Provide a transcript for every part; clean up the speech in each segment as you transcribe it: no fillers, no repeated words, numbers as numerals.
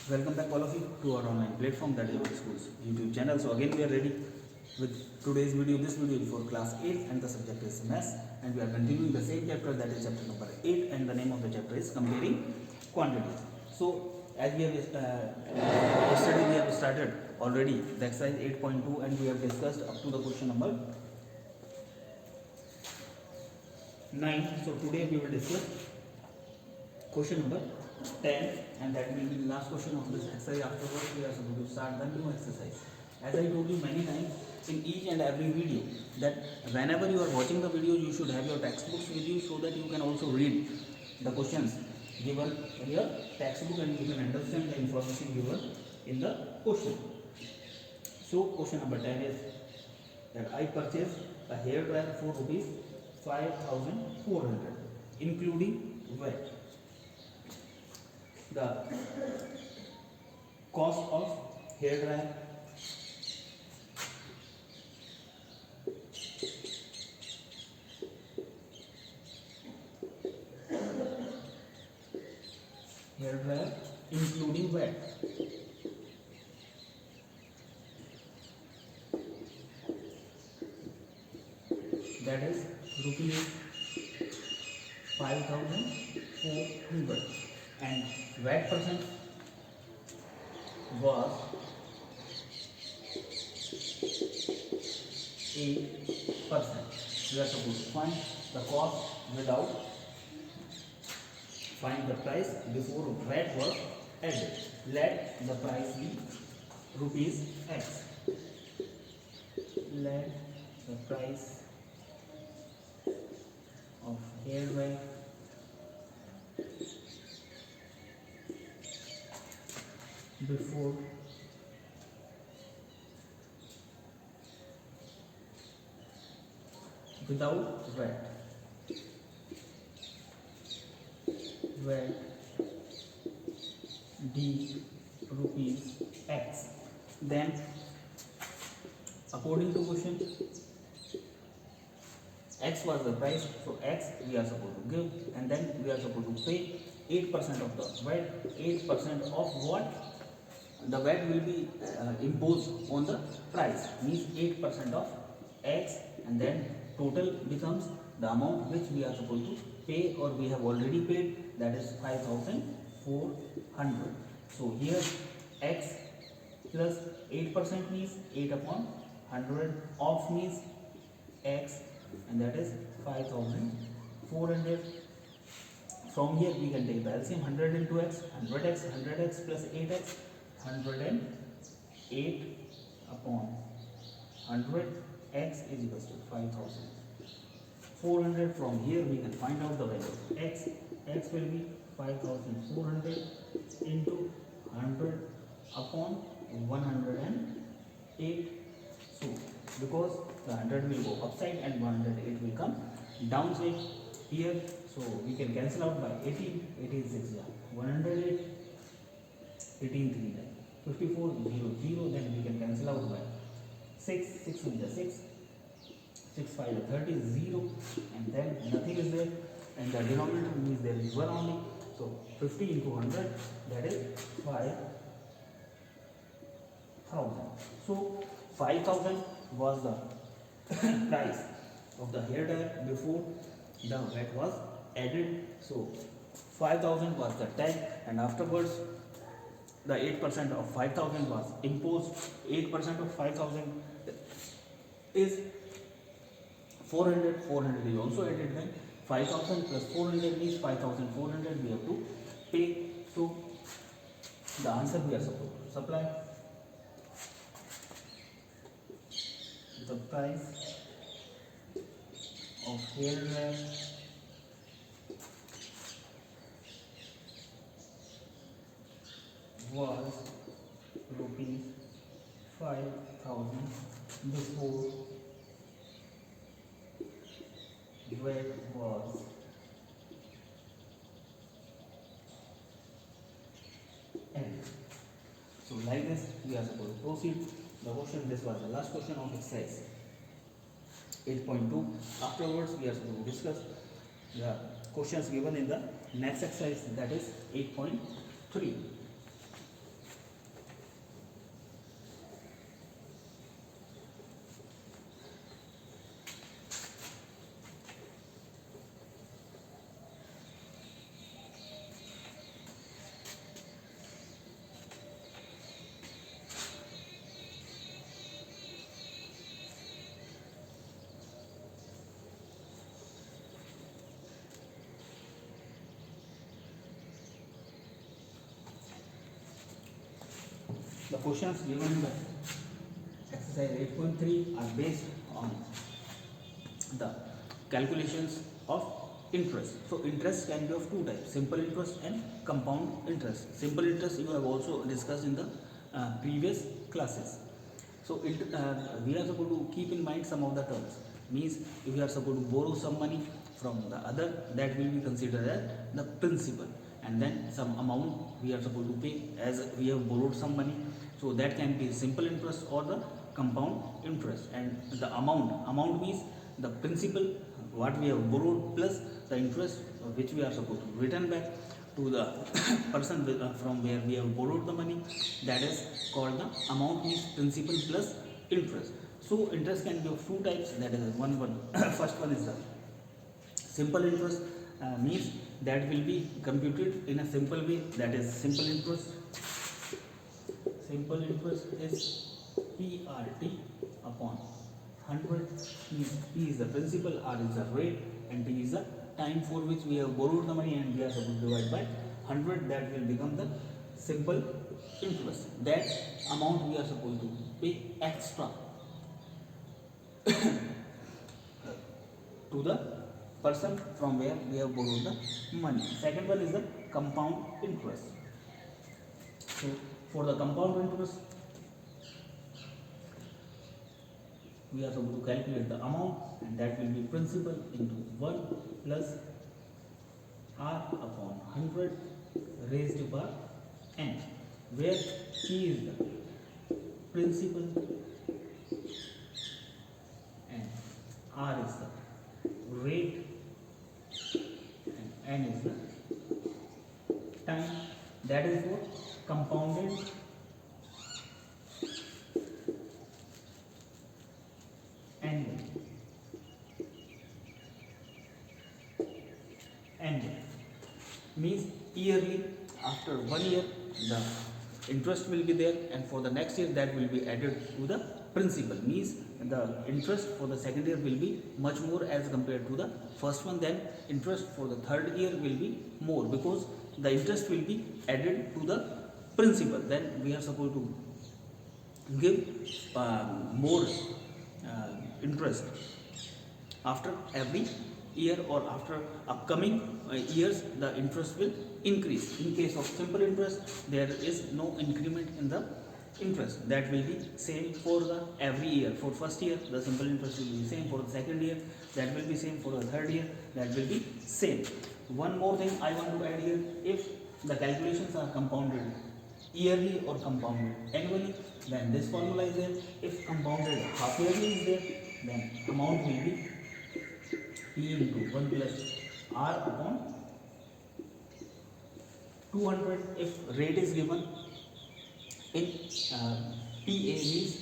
Welcome back all of you to our online platform, that is our school's YouTube channel. So again we are ready with today's video. This video is for class 8 and the subject is maths, and we are continuing the same chapter, that is chapter number 8, and the name of the chapter is comparing quantities. So as we have yesterday we have started already the exercise 8.2 and we have discussed up to the question number 9. So today we will discuss question number 10, and that will be the last question of this exercise. Afterwards we are supposed to start the new exercise. As I told you many times in each and every video that whenever you are watching the video you should have your textbooks with you, so that you can also read the questions given in your textbook and you can understand the information given in the question. So question number 10 is that I purchased a hair dryer for rupees 5,400 including VAT. The cost of hair dryer including VAT, that is rupees 5,400, and VAT percent was 8%. We are supposed to find the cost without find the price before VAT was added. Let the price be rupees X. Let the price of hair dryer before without VAT be rupees X. Then according to question, X was the price, so X we are supposed to give, and then we are supposed to pay 8% of the VAT. 8% of what? The VAT will be imposed on the price, means 8% of X, and then total becomes the amount which we are supposed to pay or we have already paid, that is 5,400. So here X plus 8% means 8 upon 100 of means X, and that is 5,400. From here we can take the LCM, 100 into X, 100X, 100X plus 8X, 108 upon 100. X is equals to 5,400. From here we can find out the value of X. X will be 5,400 into 100 upon 108. So because the 100 will go upside and 108 will come downside here, so we can cancel out by 18. 18 6 108, 18 3 54, 0 0. Then we can cancel out by 6 6 1 6, 6 5 30, 0, and then nothing is there, and the denominator means there is 1 only. So 50 into 100, that is 5,000. So 5,000 was the price of the hair dryer before the VAT was added. So 5,000 was the tag, and afterwards the 8% of 5,000 was imposed. 8% of 5,000 is 400. 400 is also added. Then 5,000 plus 400 means 5,400 we have to pay. So the answer we are supposed to supply. The price of hair dryer was rupees 5,000 before VAT was added. So like this we are supposed to proceed the question. This was the last question of exercise 8.2. Afterwards we are supposed to discuss the questions given in the next exercise, that is 8.3. questions given in the exercise 8.3 are based on the calculations of interest. So interest can be of two types: simple interest and compound interest. Simple interest you have also discussed in the previous classes. So we are supposed to keep in mind some of the terms. Means if we are supposed to borrow some money from the other, that will be considered as the principal, and then some amount we are supposed to pay as we have borrowed some money, so that can be simple interest or the compound interest. And the amount means the principal what we have borrowed plus the interest which we are supposed to return back to the person from where we have borrowed the money. That is called the amount, means principal plus interest. So interest can be of two types, that is one first one is the simple interest, means that will be computed in a simple way, that is simple interest. Simple interest is PRT upon 100, means P is the principal, R is the rate, and T is the time for which we have borrowed the money, and we are supposed to divide by 100. That will become the simple interest. That amount we are supposed to pay extra to the person from where we have borrowed the money. Second one is the compound interest. So for the compound interest, we are supposed to calculate the amount, and that will be principal into 1 plus R upon 100 raised to power n, where P is the principal and R is the rate and n is the time. That is for compounded annual. Means yearly, after 1 year the interest will be there, and for the next year that will be added to the principal. Means the interest for the second year will be much more as compared to the first one. Then interest for the third year will be more, because the interest will be added to the principal. Then we are supposed to give more interest after every year, or after upcoming years the interest will increase. In case of simple interest, there is no increment in the interest. That will be same for the every year. For first year the simple interest will be same, for the second year that will be same, for the third year that will be same. One more thing I want to add here: if the calculations are compounded yearly or compounded annually, then this formula is there. If compounded half yearly is there, then amount will be P into 1 plus R upon 200. If rate is given in PA means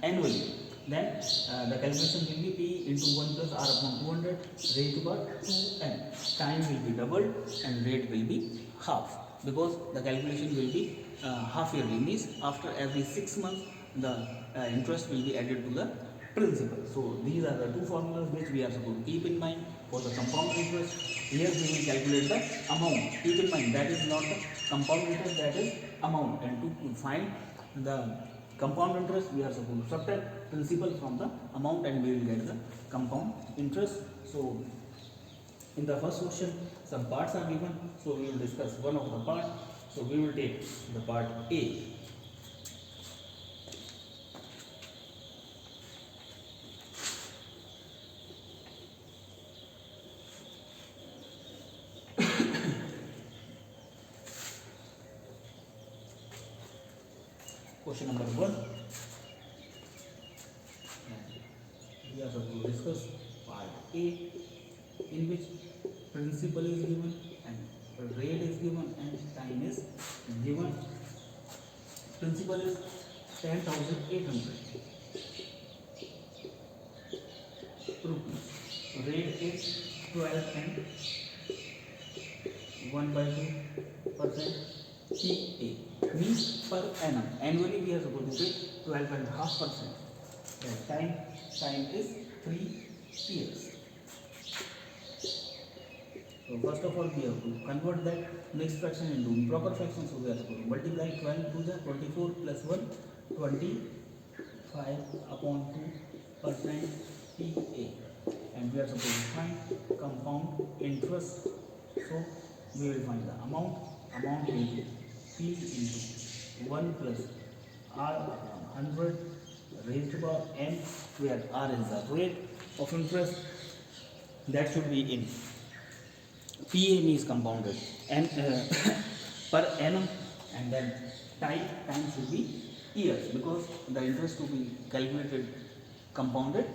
annually, then the calculation will be P into 1 plus R upon 200 raised to power 2n. Time will be doubled and rate will be half, because the calculation will be half yearly, means after every 6 months the interest will be added to the principal. So these are the two formulas which we are supposed to keep in mind for the compound interest. Here we will calculate the amount. Keep in mind that is not the compound interest, that is amount. And to find the compound interest, we are supposed to subtract principal from the amount, and we will get the compound interest. So in the first question some parts are given, so we will discuss one of the part. So we will take the part A. Question number 1. We are supposed to discuss part A, in which principal is given and rate is given and time is given. Principal is 10,800 rupees. Rate is 12 and 1/2% PA, means per annum. Annually we are supposed to pay 12.5%. Time is 3 years. So first of all we have to convert that mixed fraction into improper fraction. So we are supposed to multiply 12 to the 24 plus 1, 25 upon 2% PA, and we are supposed to find compound interest. So we will find the amount will be P into 1 plus R upon 100 raised to power n, where R is the rate of interest. That should be in PA means compounded and per annum, and then time should be years, because the interest to be calculated compounded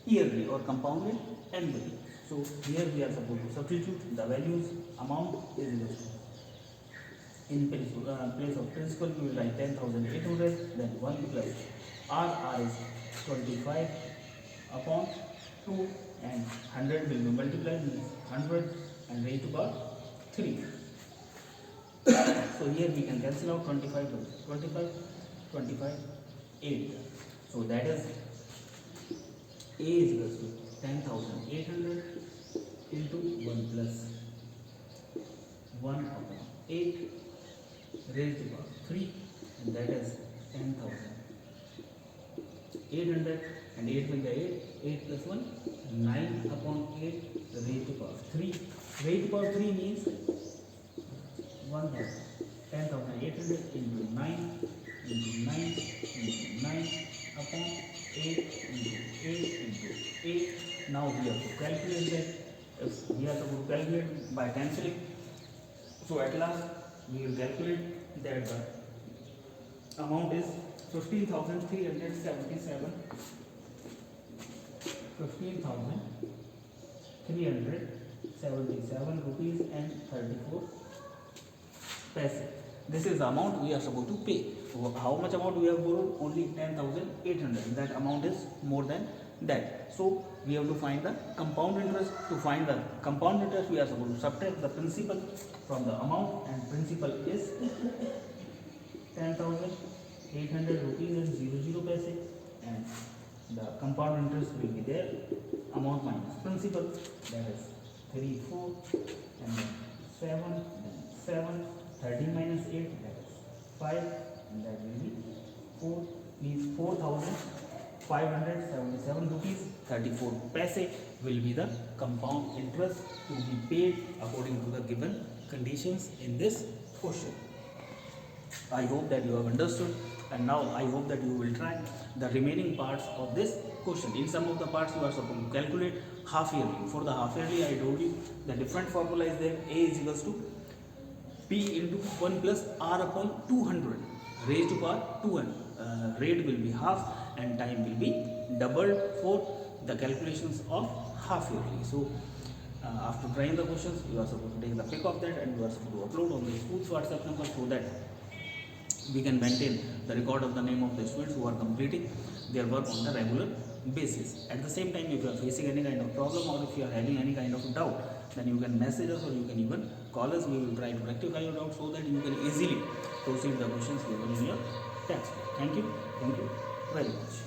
yearly or compounded annually. So here we are supposed to substitute the values. Amount is equal to, in place of principal we will write 10,800, then 1 plus R is 25 upon 2, and 100 will be multiplied, means 100 and raised to power 3. So here we can cancel out 25 to 25, 8. So that is A is equal to 10,800 into 1 plus 1 upon 8 raised to power 3, and that is 10,800, and 8 will be 8 plus 1, 9 upon 8 raised to power 3. Raised to power 3 means 10,800 into 9 into 9 into 9 upon 8 into 8 into 8. Now we have to calculate that. If we are supposed to calculate by cancelling, so at last we will calculate that the amount is 15,377 rupees and 34 paise. This is the amount we are supposed to pay. So how much amount we have borrowed? Only 10,800. That amount is more than that. So we have to find the compound interest. To find the compound interest, we are supposed to subtract the principal from the amount, and principal is 10,800 rupees and 00 paise, and the compound interest will be there, amount minus principal, that is 3, 4, and then 7, then 7, 13 minus 8, that is 5, and that will be 4, means 4,577 rupees 34 paise will be the compound interest to be paid according to the given conditions in this question. I hope that you have understood, and now I hope that you will try the remaining parts of this question. In some of the parts you are supposed to calculate half yearly. For the half yearly, I told you the different formula is there. A is equals to P into 1 plus R upon 200 raised to power 200. Rate will be half and time will be doubled for the calculations of half yearly. So after trying the questions, you are supposed to take the pic of that and you are supposed to upload on the school's WhatsApp number, so that we can maintain the record of the name of the students who are completing their work on the regular basis. At the same time, if you are facing any kind of problem or if you are having any kind of doubt, then you can message us or you can even call us. We will try to rectify your doubt so that you can easily proceed the questions given in your textbook. Thank you very much.